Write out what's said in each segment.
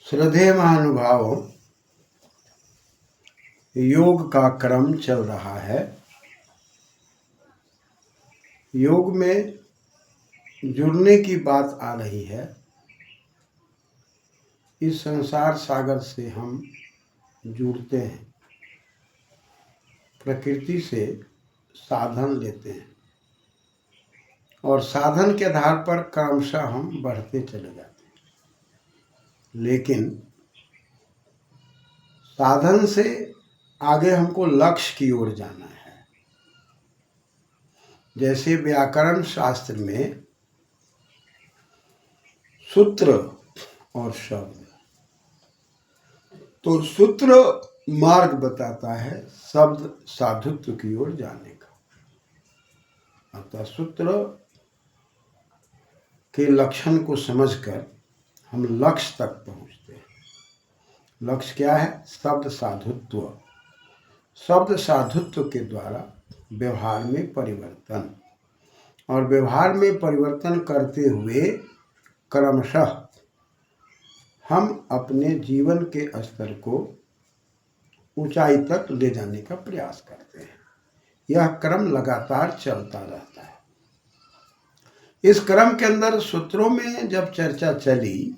श्रद्धेय महानुभावों, योग का क्रम चल रहा है। योग में जुड़ने की बात आ रही है। इस संसार सागर से हम जुड़ते हैं, प्रकृति से साधन लेते हैं और साधन के आधार पर क्रमशः हम बढ़ते चले जाते हैं। लेकिन साधन से आगे हमको लक्ष्य की ओर जाना है। जैसे व्याकरण शास्त्र में सूत्र और शब्द, तो सूत्र मार्ग बताता है, शब्द साधुत्व की ओर जाने का। अतः सूत्र के लक्षण को समझकर हम लक्ष्य तक पहुंचते हैं। लक्ष्य क्या है? शब्द साधुत्व। शब्द साधुत्व के द्वारा व्यवहार में परिवर्तन, और व्यवहार में परिवर्तन करते हुए क्रमशः हम अपने जीवन के स्तर को ऊंचाई तक ले जाने का प्रयास करते हैं। यह क्रम लगातार चलता रहता है। इस क्रम के अंदर सूत्रों में जब चर्चा चली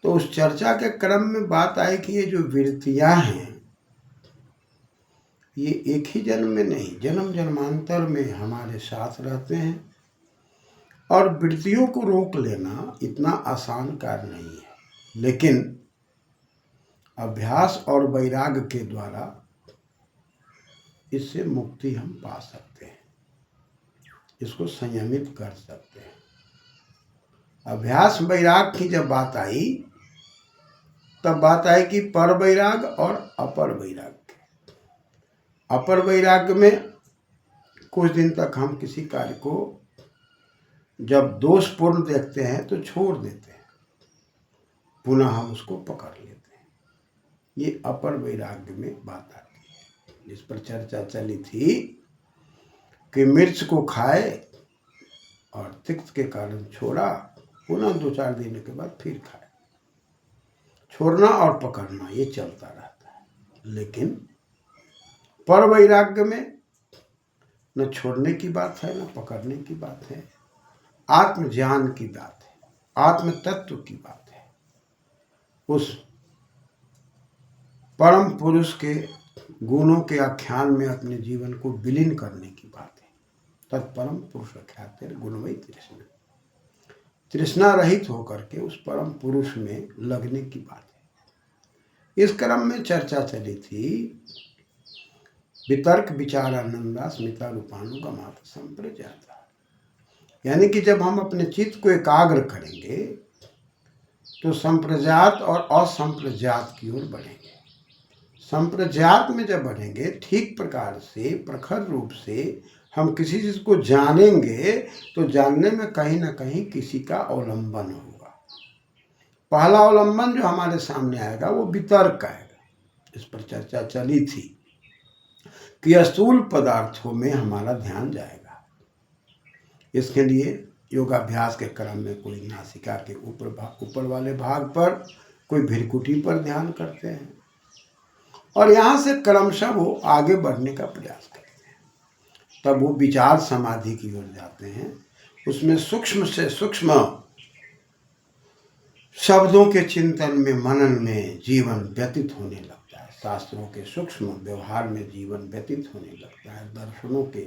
तो उस चर्चा के क्रम में बात आई कि ये जो वृत्तियां हैं, ये एक ही जन्म में नहीं, जन्म जन्मांतर में हमारे साथ रहते हैं। और वृत्तियों को रोक लेना इतना आसान कार्य नहीं है, लेकिन अभ्यास और वैराग्य के द्वारा इससे मुक्ति हम पा सकते हैं, इसको संयमित कर सकते हैं। अभ्यास वैराग्य की जब बात आई तब बात आई कि पर वैराग्य और अपर वैराग्य। अपर वैराग्य में कुछ दिन तक हम किसी कार्य को जब दोषपूर्ण देखते हैं तो छोड़ देते हैं, पुनः हम उसको पकड़ लेते हैं। ये अपर वैराग्य में बात आती है। जिस पर चर्चा चली थी कि मिर्च को खाए और तिक्त के कारण छोड़ा, पुनः 2-4 दिन के बाद फिर खाए। छोड़ना और पकड़ना ये चलता रहता है। लेकिन पर वैराग्य में न छोड़ने की बात है, न पकड़ने की बात है, आत्म ज्ञान की बात है, आत्म तत्व की बात है। उस परम पुरुष के गुणों के आख्यान में अपने जीवन को विलीन करने की बात है। तत्परम पुरुष ख्यातिर गुणमयी तृष्णा, तृष्णा रहित होकर के उस परम पुरुष में लगने की बात है। इस क्रम में चर्चा चली थी वितर्क विचारानंदा स्मिता रूपानुगमात संप्रजाता, यानी कि जब हम अपने चित्त को एकाग्र करेंगे तो संप्रजात और असंप्रजात की ओर बढ़ेंगे। संप्रजात में जब बढ़ेंगे, ठीक प्रकार से प्रखर रूप से हम किसी चीज को जानेंगे तो जानने में कहीं ना कहीं किसी का अवलंबन होगा। पहला अवलंबन जो हमारे सामने आएगा वो वितर्क का आएगा। इस पर चर्चा चली थी कि स्थूल पदार्थों में हमारा ध्यान जाएगा। इसके लिए योगाभ्यास के क्रम में कोई नासिका के ऊपर वाले भाग पर, कोई भृकुटी पर ध्यान करते हैं, और यहाँ से क्रमशः वो आगे बढ़ने का प्रयास करते हैं। तब वो विचार समाधि की ओर जाते हैं। उसमें सूक्ष्म से सूक्ष्म शब्दों के चिंतन में, मनन में जीवन व्यतीत होने लगता है। शास्त्रों के सूक्ष्म व्यवहार में जीवन व्यतीत होने लगता है। दर्शनों के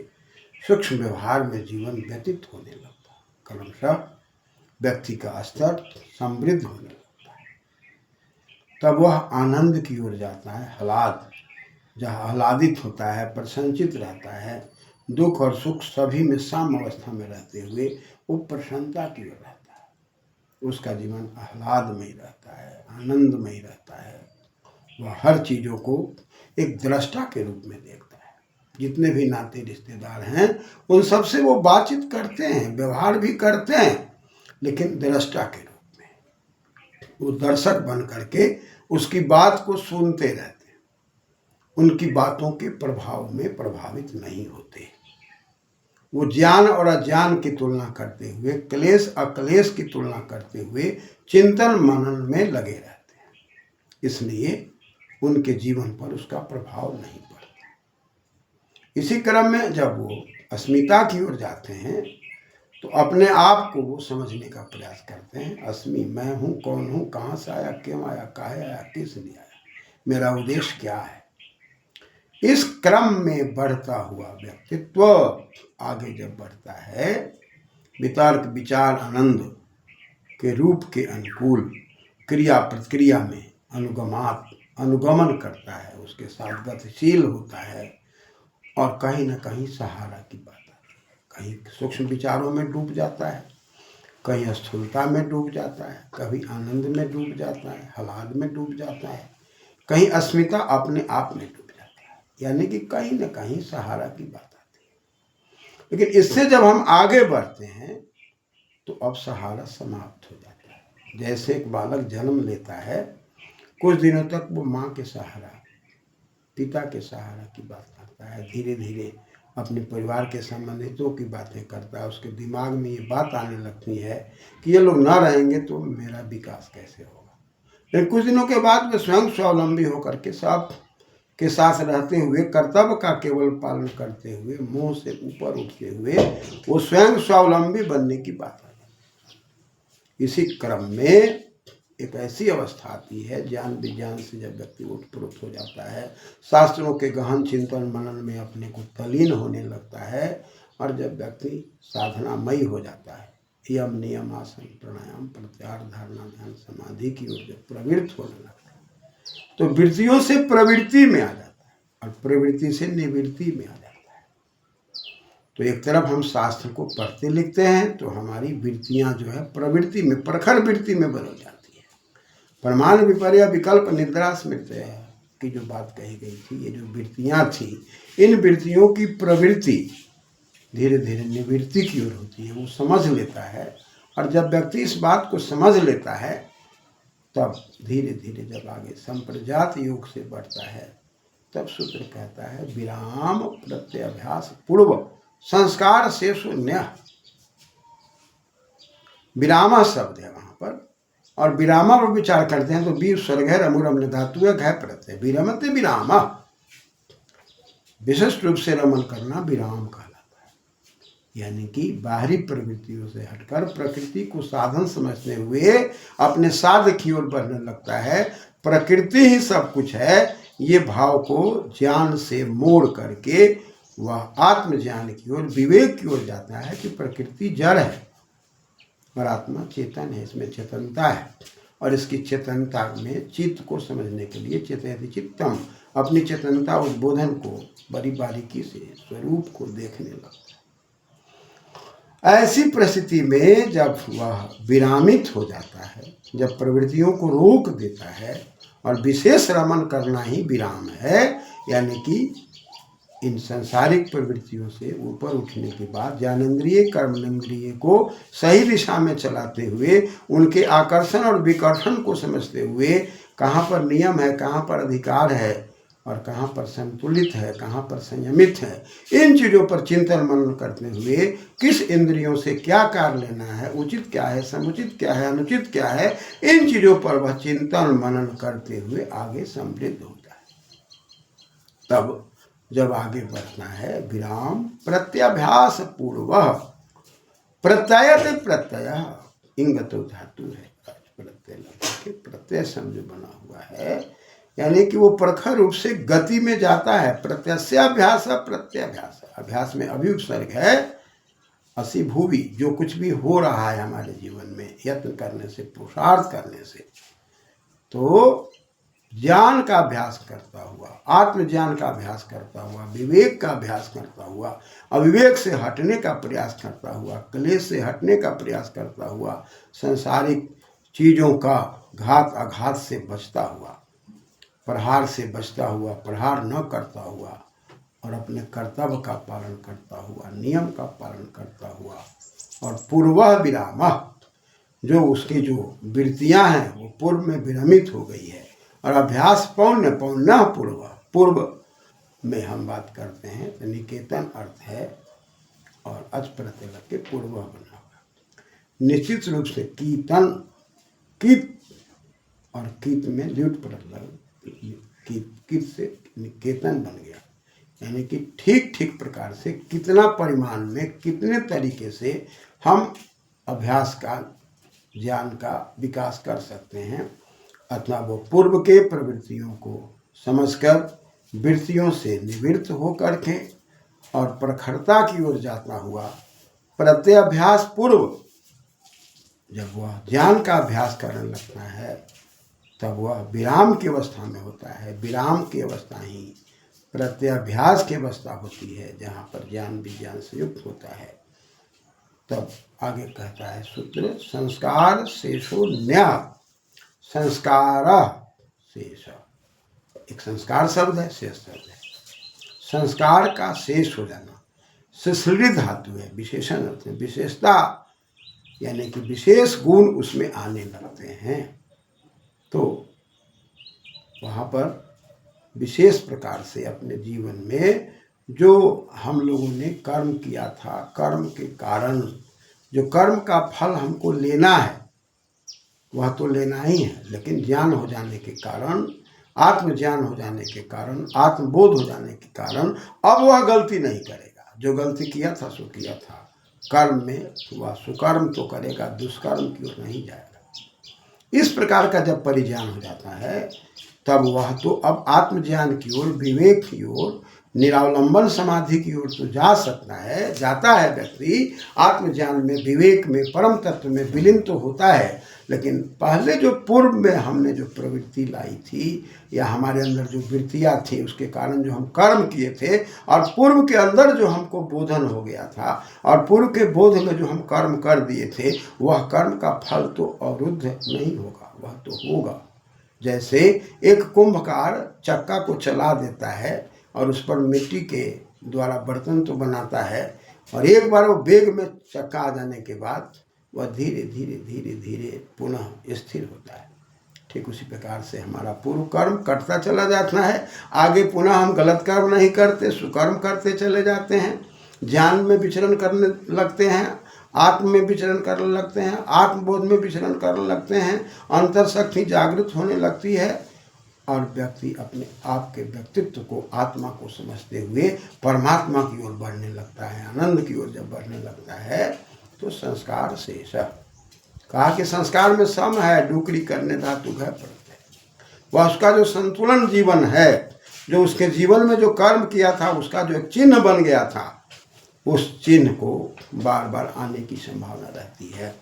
सूक्ष्म व्यवहार में जीवन व्यतीत होने लगता है। क्रमशः व्यक्ति का स्तर समृद्ध होने लगता है। तब वह आनंद की ओर जाता है, आह्लाद, जहाँ आह्लादित होता है, प्रसन्नचित रहता है। दुख और सुख सभी में साम्य अवस्था में रहते हुए वो प्रसन्नता की ओर रहता है। उसका जीवन आह्लादमय रहता है, आनंदमय रहता है। वह हर चीज़ों को एक दृष्टा के रूप में देखता है। जितने भी नाते रिश्तेदार हैं उन सबसे वो बातचीत करते हैं, व्यवहार भी करते हैं, लेकिन दृष्टा के रूप में। वो दर्शक बन करके उसकी बात को सुनते रहते हैं, उनकी बातों के प्रभाव में प्रभावित नहीं होते। वो ज्ञान और अज्ञान की तुलना करते हुए, क्लेश अक्लेश की तुलना करते हुए चिंतन मनन में लगे रहते हैं, इसलिए उनके जीवन पर उसका प्रभाव नहीं पड़ता। इसी क्रम में जब वो अस्मिता की ओर जाते हैं तो अपने आप को वो समझने का प्रयास करते हैं। अस्मि, मैं हूँ, कौन हूँ, कहाँ से आया, क्यों आया, काहे आया, किस लिए आया, मेरा उद्देश्य क्या है। इस क्रम में बढ़ता हुआ व्यक्तित्व आगे जब बढ़ता है, वितर्क विचार आनंद के रूप के अनुकूल क्रिया प्रतिक्रिया में अनुगमन करता है, उसके साथ गतिशील होता है और कहीं ना कहीं सहारा की बात आती है। कहीं सूक्ष्म विचारों में डूब जाता है, कहीं स्थूलता में डूब जाता है, कभी आनंद में डूब जाता है, हलाल में डूब जाता है, कहीं अस्मिता अपने आप में डूब जाता है, यानी कि कहीं ना कहीं सहारा की बात आती है। लेकिन इससे जब हम आगे बढ़ते हैं तो अब सहारा समाप्त हो जाता है। जैसे एक बालक जन्म लेता है, कुछ दिनों तक वो माँ के सहारा, पिता के सहारा की बात करता है, धीरे धीरे अपने परिवार के संबंधितों की बातें करता है। उसके दिमाग में ये बात आने लगती है कि ये लोग ना रहेंगे तो मेरा विकास कैसे होगा। लेकिन कुछ दिनों के बाद वे स्वयं स्वावलंबी होकर के सब के साथ रहते हुए, कर्तव्य का केवल पालन करते हुए, मोह से ऊपर उठते हुए वो स्वयं स्वावलंबी बनने की बात है। इसी क्रम में एक ऐसी अवस्था आती है, ज्ञान विज्ञान से जब व्यक्ति उत्प्रोत हो जाता है, शास्त्रों के गहन चिंतन मनन में अपने को तल्लीन होने लगता है, और जब व्यक्ति साधनामयी हो जाता है, यम नियम आसन प्राणायाम प्रत्याहार धारणा ध्यान समाधि की ओर जब प्रवृत्त होने लगता है, तो वृत्तियों से प्रवृत्ति में आ जाता है और प्रवृत्ति से निवृत्ति में आ जाता है। तो एक तरफ हम शास्त्र को पढ़ते लिखते हैं तो हमारी वृत्तियां जो है प्रवृत्ति में, प्रखर वृत्ति में बदल जाती है। प्रमाण विपर्य विकल्प निद्रा स्मृति की जो बात कही गई थी, ये जो वृत्तियां थी, इन वृत्तियों की प्रवृत्ति धीरे धीरे निवृत्ति की ओर होती है। वो समझ लेता है, और जब व्यक्ति इस बात को समझ लेता है तब धीरे धीरे जब आगे संप्रजात योग से बढ़ता है, तब सूत्र कहता है विराम प्रत्यभ्यास पूर्व संस्कार से शून्य। विरामा शब्द है वहां पर, और विरामा पर विचार करते हैं तो वीर स्वर्ग है, रमुरम ने धातु है, घय प्रत्यय, विरमते विरामा, विशिष्ट रूप से रमन करना विराम कहलाता है। यानी कि बाहरी प्रवृत्तियों से हटकर प्रकृति को साधन समझते हुए अपने साध की ओर बढ़ने लगता है। प्रकृति ही सब कुछ है, ये भाव को ज्ञान से मोड़ करके वह आत्मज्ञान की ओर, विवेक की ओर जाता है कि प्रकृति जड़ है और आत्मा चेतन है, इसमें चेतनता है, और इसकी चेतनता में चित्त को समझने के लिए चेतयति चित्तम, अपनी चेतनता उद्बोधन को बड़ी बारीकी से स्वरूप को देखने लगता है। ऐसी परिस्थिति में जब वह विरामित हो जाता है, जब प्रवृत्तियों को रोक देता है, और विशेष रमन करना ही विराम है, यानी कि इन सांसारिक प्रवृत्तियों से ऊपर उठने के बाद ज्ञानेंद्रिय कर्मेंद्रिय को सही दिशा में चलाते हुए, उनके आकर्षण और विकर्षण को समझते हुए, कहाँ पर नियम है, कहाँ पर अधिकार है, और कहाँ पर संतुलित है, कहाँ पर संयमित है, इन चीज़ों पर चिंतन मनन करते हुए किस इंद्रियों से क्या कार्य लेना है, उचित क्या है, समुचित क्या है, अनुचित क्या है, इन चीज़ों पर वह चिंतन मनन करते हुए आगे समृद्ध होता है। तब जब आगे बढ़ना है, विराम प्रत्यभ्यास पूर्व, प्रत्ययते प्रत्यय, इंगतो धातु है, प्रत्यय शब्द बना हुआ है, यानी कि वो प्रखर रूप से गति में जाता है। प्रत्यस्याभ्यास प्रत्यभ्यास, अभ्यास में अभिउपसर्ग है, असी भूवि, जो कुछ भी हो रहा है हमारे जीवन में यत्न करने से, पुरुषार्थ करने से, तो ज्ञान का अभ्यास करता हुआ, आत्मज्ञान का अभ्यास करता हुआ, विवेक का अभ्यास करता हुआ, अविवेक से हटने का प्रयास करता हुआ, क्लेश से हटने का प्रयास करता हुआ, सांसारिक चीज़ों का घात आघात से बचता हुआ, प्रहार से बचता हुआ, प्रहार न करता हुआ, और अपने कर्तव्य का पालन करता हुआ, नियम का पालन करता हुआ, और पूर्व विराम, जो उसकी जो वृत्तियां हैं वो पूर्व में विरमित हो गई है, और अभ्यास पौन्य पूर्व, पूर्व में हम बात करते हैं तो निकेतन अर्थ है और अच प्रत्यय लग के पूर्व बना हुआ। निश्चित रूप से कीर्तन, कीत और कीत में ल्यूट पर कीत से केतन बन गया, यानी कि ठीक ठीक प्रकार से कितना परिमाण में कितने तरीके से हम अभ्यास का ज्ञान का विकास कर सकते हैं, अथवा वो पूर्व के प्रवृत्तियों को समझकर वृत्तियों से निवृत्त होकर के और प्रखरता की ओर जाता हुआ प्रत्यभ्यास पूर्व जब वह ज्ञान का अभ्यास करने लगता है तब वह विराम की अवस्था में होता है। विराम की अवस्था ही प्रत्यभ्यास की अवस्था होती है, जहाँ पर ज्ञान विज्ञान से युक्त होता है। तब आगे कहता है सूत्र, संस्कार शेषो न्याय, संस्कार शेष, एक संस्कार शब्द है, शेष शब्द है। संस्कार का शेष हो जाना, शिश्लित धातु है, विशेषण अर्थ में विशेषता, यानी कि विशेष गुण उसमें आने लगते हैं। तो वहाँ पर विशेष प्रकार से अपने जीवन में जो हम लोगों ने कर्म किया था, कर्म के कारण जो कर्म का फल हमको लेना है वह तो लेना ही है, लेकिन ज्ञान हो जाने के कारण, आत्मज्ञान हो जाने के कारण, आत्मबोध हो जाने के कारण अब वह गलती नहीं करेगा। जो गलती किया था सो किया था, कर्म में वह सुकर्म तो करेगा, दुष्कर्म की ओर नहीं जाएगा। इस प्रकार का जब परिज्ञान हो जाता है तब वह तो अब आत्मज्ञान की ओर, विवेक की ओर, निरावलंबन समाधि की ओर तो जा सकता है, जाता है व्यक्ति, आत्मज्ञान में, विवेक में, परम तत्व में विलीन तो होता है। लेकिन पहले जो पूर्व में हमने जो प्रवृत्ति लाई थी या हमारे अंदर जो वृत्तियाँ थी उसके कारण जो हम कर्म किए थे और पूर्व के अंदर जो हमको बोधन हो गया था और पूर्व के बोध में जो हम कर्म कर दिए थे वह कर्म का फल तो अवरुद्ध नहीं होगा, वह तो होगा। जैसे एक कुंभकार चक्का को चला देता है और उस पर मिट्टी के द्वारा बर्तन तो बनाता है और एक बार वो वेग में चक्का आ जाने के बाद वह धीरे धीरे धीरे धीरे पुनः स्थिर होता है। ठीक उसी प्रकार से हमारा पूर्व कर्म कटता चला जाता है, आगे पुनः हम गलत कर्म नहीं करते, सुकर्म करते चले जाते हैं, ज्ञान में विचरण करने लगते हैं, आत्म में विचरण करने लगते हैं, आत्मबोध में विचरण करने लगते हैं, अंतर शक्ति जागृत होने लगती है और व्यक्ति अपने आप के व्यक्तित्व को, आत्मा को समझते हुए परमात्मा की ओर बढ़ने लगता है, आनंद की ओर जब बढ़ने लगता है तो संस्कार शेष। कहा कि संस्कार में सम है, डुकरी करने धातु है प्रत्यय, वह उसका जो संतुलन जीवन है, जो उसके जीवन में जो कर्म किया था उसका जो एक चिन्ह बन गया था, उस चिन्ह को बार बार आने की संभावना रहती है।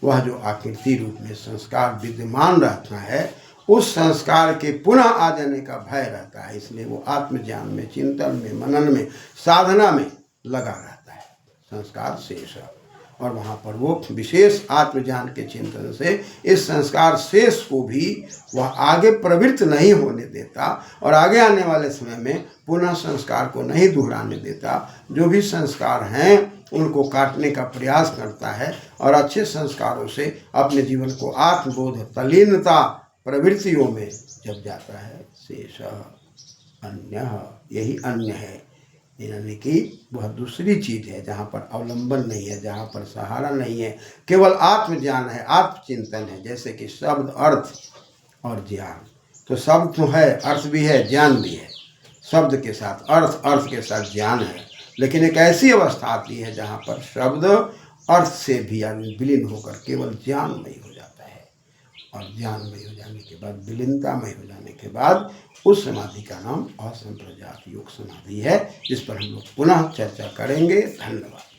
वह जो आकृति रूप में संस्कार विद्यमान रहता है उस संस्कार के पुनः आ जाने का भय रहता है, इसलिए वो आत्मज्ञान में, चिंतन में, मनन में, साधना में लगा रहता है। संस्कार शेष, और वहाँ पर वो विशेष आत्मज्ञान के चिंतन से इस संस्कार शेष को भी वह आगे प्रवृत्त नहीं होने देता और आगे आने वाले समय में पुनः संस्कार को नहीं दोहराने देता। जो भी संस्कार हैं उनको काटने का प्रयास करता है और अच्छे संस्कारों से अपने जीवन को आत्मबोध, तल्लीनता प्रवृत्तियों में जब जाता है। शेष अन्य, यही अन्य है, यानी कि वह दूसरी चीज है जहाँ पर अवलंबन नहीं है, जहाँ पर सहारा नहीं है, केवल आत्मज्ञान है, आत्मचिंतन है। जैसे कि शब्द, अर्थ और ज्ञान, तो शब्द तो है, अर्थ भी है, ज्ञान भी है। शब्द के साथ अर्थ, अर्थ के साथ ज्ञान है, लेकिन एक ऐसी अवस्था आती है जहाँ पर शब्द अर्थ से भी आदमी विलीन होकर केवल ज्ञानमय हो जाता है और ज्ञानमय हो जाने के बाद, विलीनतामय हो जाने के बाद उस समाधि का नाम असंप्रजात योग समाधि है, जिस पर हम लोग पुनः चर्चा करेंगे। धन्यवाद।